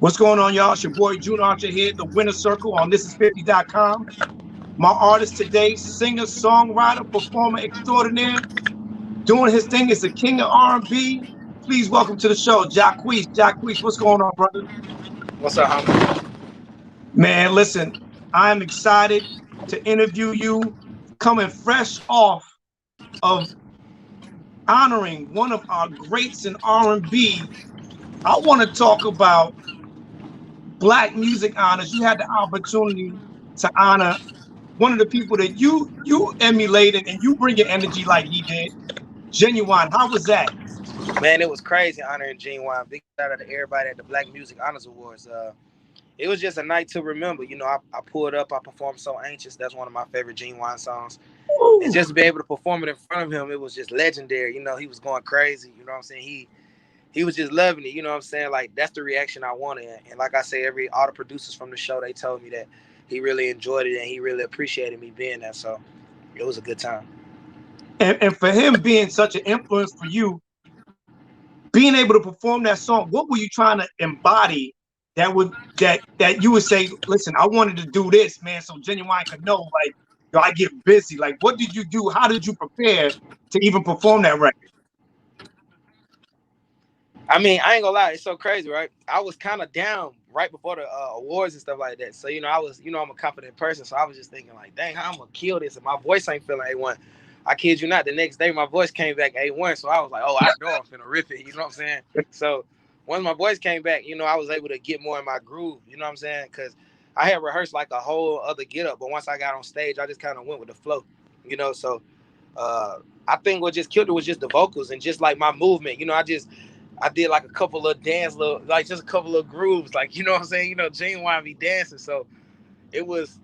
What's going on, y'all? It's your boy June Archer here, the Winner Circle on thisis50.com. My artist today, singer, songwriter, performer extraordinaire, doing his thing is the king of R&B. Please welcome to the show, Jacquees. Jacquees, what's going on, brother? What's up, homie? Man, listen, I'm excited to interview you, coming fresh off of honoring one of our greats in R&B. I want to talk about Black music honors. You had the opportunity to honor one of the people that you emulated and you bring your energy like he did. Ginuwine, how was that? Man, it was crazy honoring Ginuwine. Big shout out to everybody at the Black Music Honors Awards. It was just a night to remember. You know, I pulled up, I performed So Anxious. That's one of my favorite Ginuwine songs. Ooh. And just to be able to perform it in front of him, it was just legendary. You know, he was going crazy. You know what I'm saying? He was just loving it. You know what I'm saying? Like, that's the reaction I wanted. And like I say, all the producers from the show, they told me that he really enjoyed it and he really appreciated me being there. So it was a good time. And for him being such an influence for you, being able to perform that song, what were you trying to embody that you would say, listen, I wanted to do this, man, so Ginuwine could know, like, yo, I get busy. Like, what did you do? How did you prepare to even perform that record? I mean, I ain't gonna lie, it's so crazy, right? I was kind of down right before the awards and stuff like that. So, you know, I'm a confident person. So I was just thinking like, dang, how I'm gonna kill this? And my voice ain't feeling A1. I kid you not, the next day my voice came back A1. So I was like, oh, I know I'm finna rip it. You know what I'm saying? So once my voice came back, you know, I was able to get more in my groove. You know what I'm saying? Because I had rehearsed like a whole other get up. But once I got on stage, I just kind of went with the flow, you know? So I think what just killed it was just the vocals and just like my movement. You know, I did like a couple of like just a couple of grooves, like, you know what I'm saying? You know, Ginuwine be dancing. So it was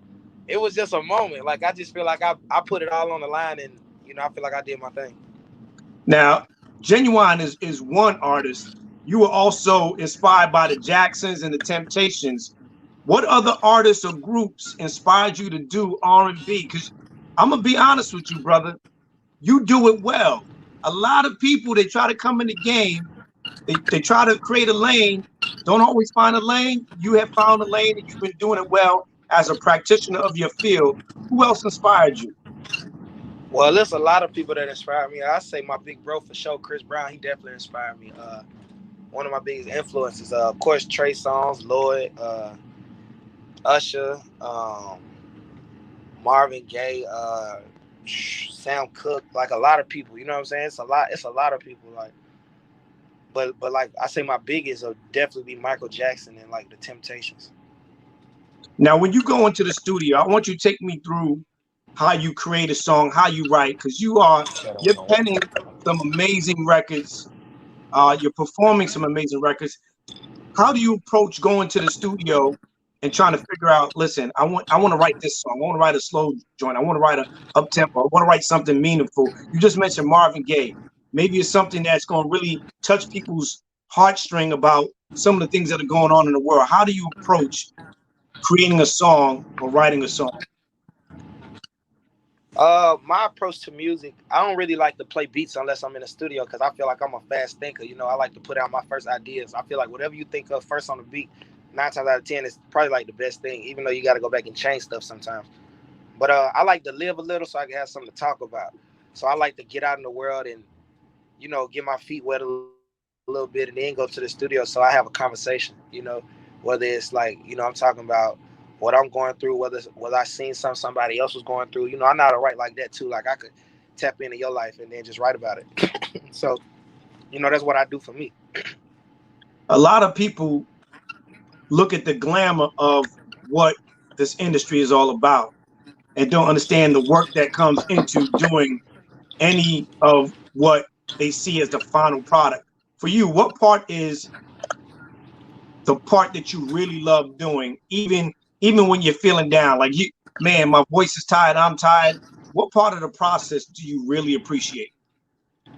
just a moment. Like, I just feel like I put it all on the line and, you know, I feel like I did my thing. Now, Ginuwine is one artist. You were also inspired by the Jacksons and the Temptations. What other artists or groups inspired you to do R&B? Because I'm gonna be honest with you, brother, you do it well. A lot of people, they try to come in the game, they try to create a lane, don't always find a lane. You have found a lane and you've been doing it well as a practitioner of your field. Who else inspired you? Well, there's a lot of people that inspired me. I say my big bro for sure, Chris Brown, he definitely inspired me. One of my biggest influences, of course, Trey Songz, Lloyd, Usher, Marvin Gaye, Sam Cooke, like a lot of people. You know what I'm saying? It's a lot of people. Like, but like I say, my biggest will definitely be Michael Jackson and like the Temptations. Now, when you go into the studio, I want you to take me through how you create a song, how you write, because you're penning some amazing records. You're performing some amazing records. How do you approach going to the studio and trying to figure out, listen, I want to write this song. I want to write a slow joint. I want to write a up tempo. I want to write something meaningful. You just mentioned Marvin Gaye. Maybe it's something that's going to really touch people's heartstring about some of the things that are going on in the world. How do you approach creating a song or writing a song? My approach to music, I don't really like to play beats unless I'm in the studio because I feel like I'm a fast thinker. You know, I like to put out my first ideas. I feel like whatever you think of first on the beat, 9 times out of 10, it's probably like the best thing, even though you got to go back and change stuff sometimes. But I like to live a little so I can have something to talk about. So I like to get out in the world and, you know, get my feet wet a little bit and then go to the studio so I have a conversation, you know, whether it's like, you know, I'm talking about what I'm going through, whether I seen somebody else was going through. You know, I know how to write like that too. Like, I could tap into your life and then just write about it. So, you know, that's what I do for me. A lot of people look at the glamour of what this industry is all about and don't understand the work that comes into doing any of what they see as the final product. For you, what part is the part that you really love doing, even when you're feeling down? Like, man, my voice is tired, I'm tired. What part of the process do you really appreciate?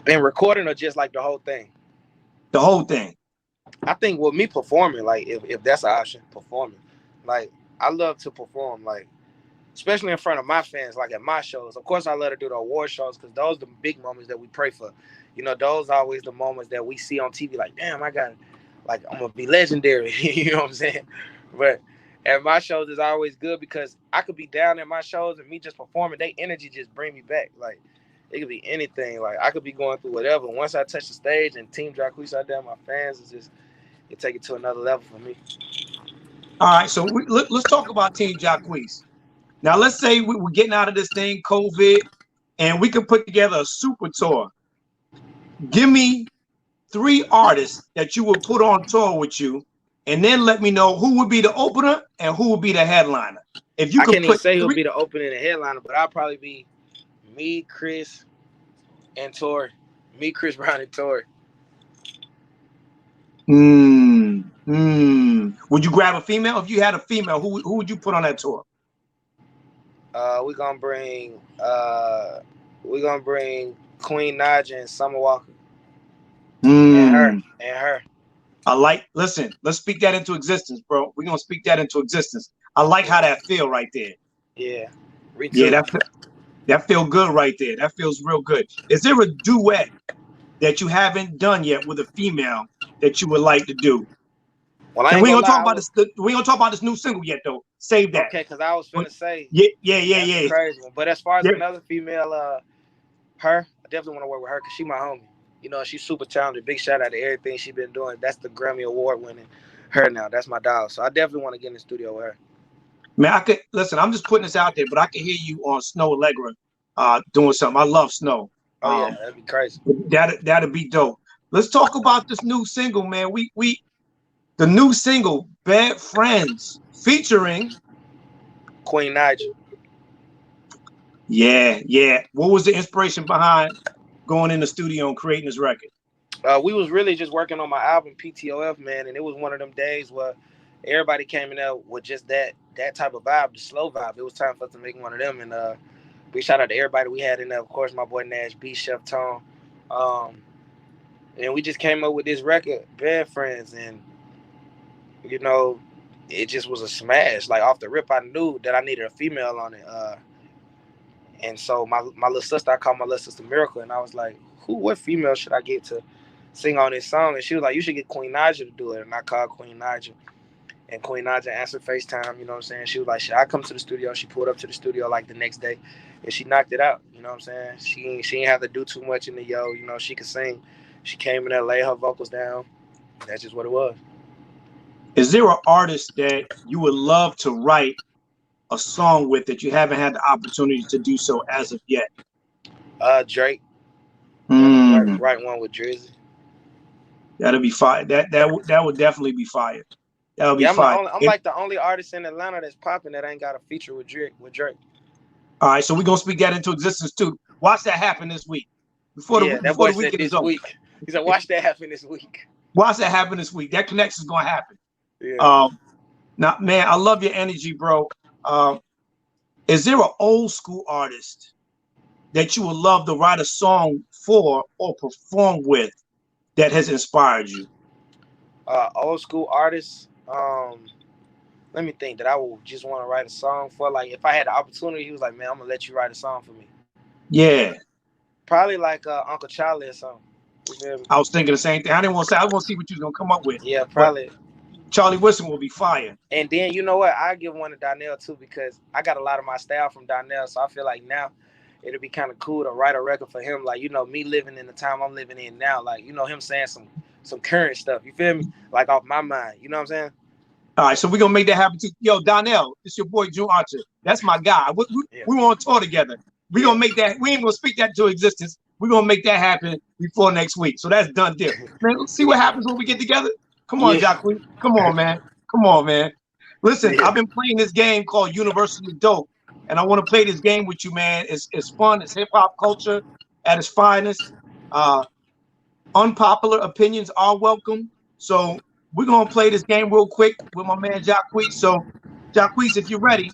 And recording or just like the whole thing? The whole thing. I think with me performing, like if that's an option, performing. Like, I love to perform, like, especially in front of my fans, like at my shows. Of course, I love to do the award shows because those are the big moments that we pray for. You know, those are always the moments that we see on TV. Like, damn, I got like I'm gonna be legendary. You know what I'm saying? But at my shows is always good because I could be down at my shows and me just performing, they energy just bring me back. Like it could be anything. Like I could be going through whatever. Once I touch the stage and Team Jacquees out there, my fans is just it take it to another level for me. All right, so let's talk about Team Jacquees. Now, let's say we're getting out of this thing, COVID, and we can put together a super tour. Give me 3 artists that you would put on tour with you, and then let me know who would be the opener and who would be the headliner. If you I could can't even put say who'll be the opening and headliner, but I'll probably be me, Chris, and Tori. Me, Chris Brown, and Tori. Would you grab a female? If you had a female, who would you put on that tour? We're gonna bring Queen Naja and Summer Walker. And her. Listen, let's speak that into existence, bro. We're gonna speak that into existence. I like how that feel right there. Yeah. Yeah, that feel good right there. That feels real good. Is there a duet that you haven't done yet with a female that you would like to do? Well, I and ain't we gonna gonna talk lie, about this. We gonna talk about this new single yet, though. Save that. Okay, because I was finna say. Yeah. A crazy one. But as far as another female, her, I definitely want to work with her because she my homie. You know, she's super talented. Big shout out to everything she been doing. That's the Grammy Award winning her now. That's my dog. So I definitely want to get in the studio with her. Man, I could listen. I'm just putting this out there, but I can hear you on Snow Allegra, doing something. I love Snow. Oh yeah, that'd be crazy. That'd be dope. Let's talk about this new single, man. The new single, Bad Friends, featuring Queen Naja. Yeah. What was the inspiration behind going in the studio and creating this record? We was really just working on my album PTOF, man, and it was one of them days where everybody came in there with just that type of vibe, the slow vibe. It was time for us to make one of them, and big shout out to everybody we had in there. Of course, my boy Nash B, Chef Tone, and we just came up with this record, Bad Friends, and you know, it just was a smash. Like off the rip, I knew that I needed a female on it. And so my little sister, I called my little sister Miracle, and I was like, what female should I get to sing on this song? And she was like, you should get Queen Naja to do it. And I called Queen Naja, and Queen Naja answered FaceTime, you know what I'm saying? She was like, should I come to the studio? She pulled up to the studio like the next day, and she knocked it out, you know what I'm saying? She ain't have to do too much in the you know, she could sing. She came in there, laid her vocals down. That's just what it was. Is there an artist that you would love to write a song with that you haven't had the opportunity to do so as of yet? Drake. Write one with Drizzy. That'll be fire. That would definitely be fire. That'll be fire. I'm like the only artist in Atlanta that's popping that ain't got a feature with Drake. All right, so we're gonna speak that into existence too. Watch that happen this week. Before the weekend is over. He said, watch that happen this week. Watch that happen this week. That connection is gonna happen. Yeah. Now, man, I love your energy, bro. Is there an old school artist that you would love to write a song for or perform with that has inspired you? Old school artists. Let me think that I would just want to write a song for. Like, if I had the opportunity, he was like, man, I'm gonna let you write a song for me. Yeah. Probably like Uncle Charlie or something. I was thinking the same thing. I want to see what you was gonna come up with. Yeah, probably. But Charlie Wilson will be fire. And then you know what? I give one to Donnell too because I got a lot of my style from Donnell, so I feel like now it'll be kind of cool to write a record for him. Like, you know, me living in the time I'm living in now. Like, you know, him saying some current stuff. You feel me? Like off my mind. You know what I'm saying? All right, so we're gonna make that happen too. Yo, Donnell, it's your boy June Archer. That's my guy. We were on tour together. We're gonna make that. We ain't gonna speak that into existence. We're gonna make that happen before next week. So that's done deal. Man, let's see what happens when we get together. Come on, Jacquees. Come on, man. Come on, man. Listen, I've been playing this game called University Dope, and I want to play this game with you, man. It's fun. It's hip hop culture at its finest. Unpopular opinions are welcome. So we're gonna play this game real quick with my man Jacquees. So, Jacquees, if you're ready,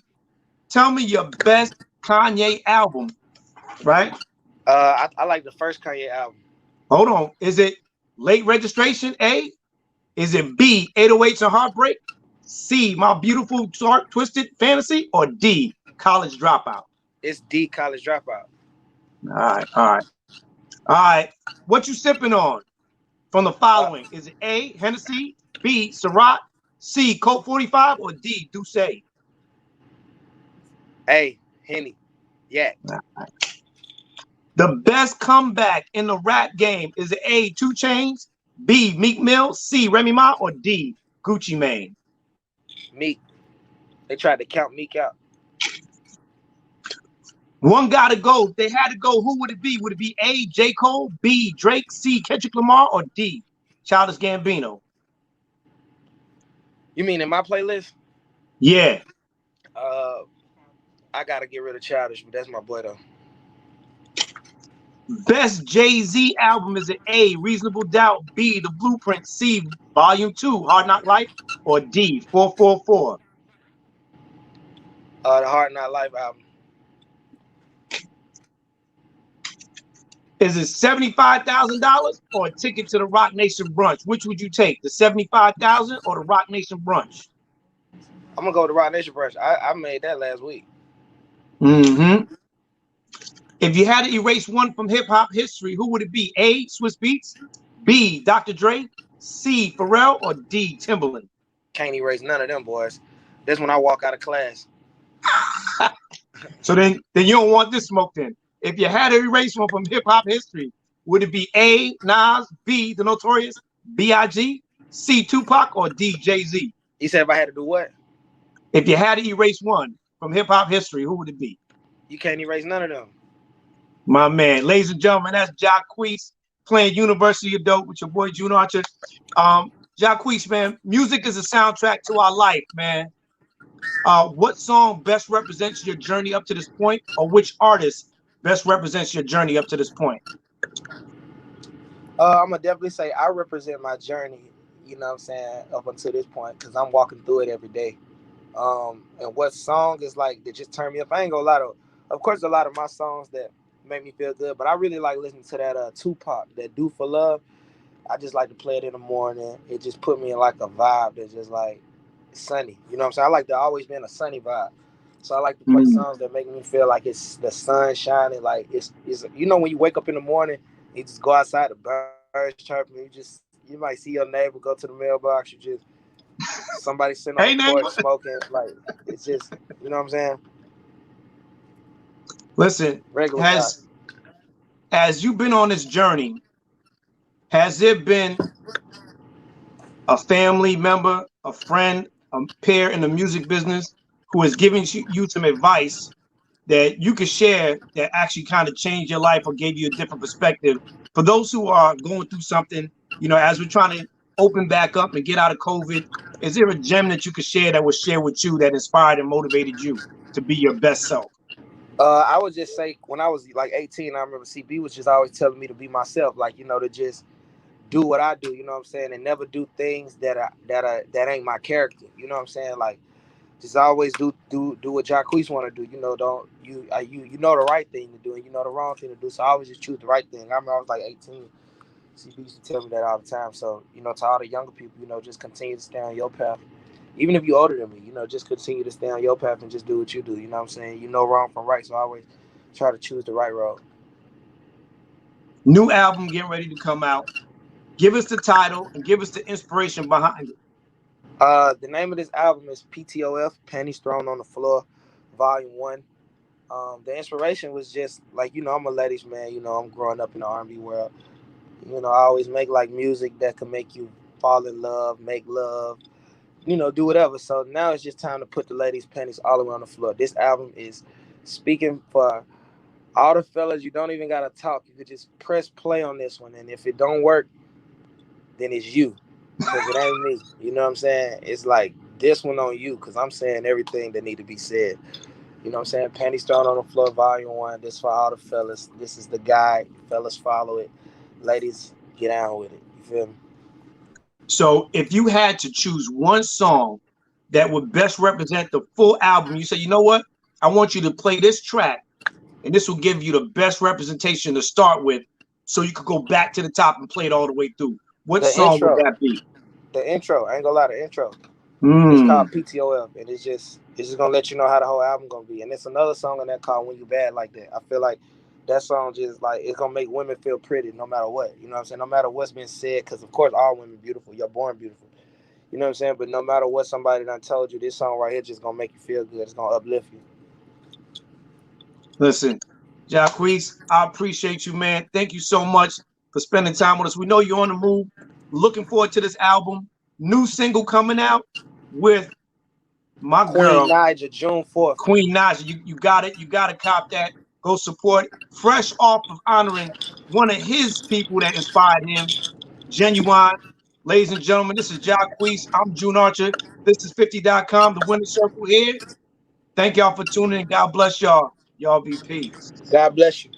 tell me your best Kanye album. Right? I like the first Kanye album. Hold on. Is it Late Registration? A? Is it B, 808s and Heartbreak? C, My Beautiful Dark Twisted Fantasy? Or D, College Dropout? It's D, College Dropout. All right. What you sipping on from the following? Is it A, Hennessy, B, Ciroc, C, Colt 45, or D, Douce? A, Henny. Yeah. The best comeback in the rap game is it A, 2 Chainz, B, Meek Mill, C, Remy Ma, or D, Gucci Mane? Meek. They tried to count Meek out. One gotta go. If they had to go, who would it be? Would it be A, J. Cole, B, Drake, C, Kendrick Lamar, or D, Childish Gambino? You mean in my playlist? Yeah. I gotta get rid of Childish, but that's my boy though. Best Jay-Z album is it A, Reasonable Doubt, B, The Blueprint, C, Volume 2, Hard Knock Life, or D, 444? The Hard Knock Life album. Is it $75,000 or a ticket to the Rock Nation brunch? Which would you take, the $75,000 or the Rock Nation brunch? I'm gonna go with the Rock Nation brunch. I made that last week. Mm-hmm. If you had to erase one from hip hop history, who would it be? A, Swiss Beats, B, Dr. Dre, C, Pharrell, or D, Timbaland? Can't erase none of them boys. That's when I walk out of class. So then you don't want this smoke then. If you had to erase one from hip hop history, would it be A, Nas, B, The Notorious, B.I.G., C, Tupac, or D, Jay-Z? You said if I had to do what? If you had to erase one from hip hop history, who would it be? You can't erase none of them. My man, ladies and gentlemen, that's Jacquees playing University of Dope with your boy Ginuwine. Jacquees, man, music is a soundtrack to our life, man. What song best represents your journey up to this point, or which artist best represents your journey up to this point? I'm gonna definitely say I represent my journey, you know what I'm saying, up until this point, because I'm walking through it every day. And what song is like that just turned me up? I ain't gonna lie to, of course, a lot of my songs that make me feel good, but I really like listening to that Tupac, that Do for Love. I just like to play it in the morning. It just put me in like a vibe that's just like sunny. You know what I'm saying? I like to always be in a sunny vibe. So I like to play songs that make me feel like it's the sun shining. Like it's you know, when you wake up in the morning, you just go outside, the birds chirping. You might see your neighbor go to the mailbox. You just somebody sitting on the porch smoking. Like it's just, you know what I'm saying? Listen, regular as you've been on this journey, has there been a family member, a friend, a peer in the music business who has given you some advice that you could share that actually kind of changed your life or gave you a different perspective? For those who are going through something, you know, as we're trying to open back up and get out of COVID, is there a gem that you could share that was shared with you that inspired and motivated you to be your best self? I would just say when I was like 18, I remember CB was just always telling me to be myself, like, you know, to just do what I do, you know what I'm saying, and never do things that ain't my character, you know what I'm saying, like just always do what Jacquees want to do, you know, don't you know the right thing to do and you know the wrong thing to do, so I always just choose the right thing. I remember I was like 18, CB used to tell me that all the time, so, you know, to all the younger people, you know, just continue to stay on your path. Even if you're older than me, you know, just continue to stay on your path and just do what you do. You know what I'm saying? You know wrong from right, so I always try to choose the right road. New album getting ready to come out. Give us the title and give us the inspiration behind it. The name of this album is PTOF, Panties Thrown on the Floor, Volume 1. The inspiration was just, like, you know, I'm a ladies man. You know, I'm growing up in the R&B world. You know, I always make, like, music that can make you fall in love, make love, you know, do whatever. So now it's just time to put the ladies' panties all around the floor. This album is speaking for all the fellas. You don't even gotta talk. You could just press play on this one, and if it don't work, then it's you, because it ain't me. You know what I'm saying? It's like this one on you, because I'm saying everything that need to be said. You know what I'm saying? Panties Thrown on the Floor, Volume 1. This for all the fellas. This is the guide. Fellas, follow it. Ladies, get down with it. You feel me? So if you had to choose one song that would best represent the full album, you say, you know what? I want you to play this track, and this will give you the best representation to start with, so you could go back to the top and play it all the way through. What song would that be? The intro. I ain't gonna lie, the intro. It's called PTOF, and it's just gonna let you know how the whole album gonna be. And it's another song on that called When You Bad Like That. I feel like that song just like it's gonna make women feel pretty no matter what. You know what I'm saying? No matter what's been said, because of course all women beautiful. You're born beautiful. You know what I'm saying? But no matter what somebody done told you, this song right here just gonna make you feel good. It's gonna uplift you. Listen, Jacquees, I appreciate you, man. Thank you so much for spending time with us. We know you're on the move. Looking forward to this album. New single coming out with my Queen girl, Naija, June 4th. Queen Naija. You got it. You got to cop that. Go support. Fresh off of honoring one of his people that inspired him, Ginuwine. Ladies and gentlemen, this is Jacquees. I'm June Archer. This is 50.com, the Winner Circle here. Thank y'all for tuning in. God bless y'all. Y'all be peace. God bless you.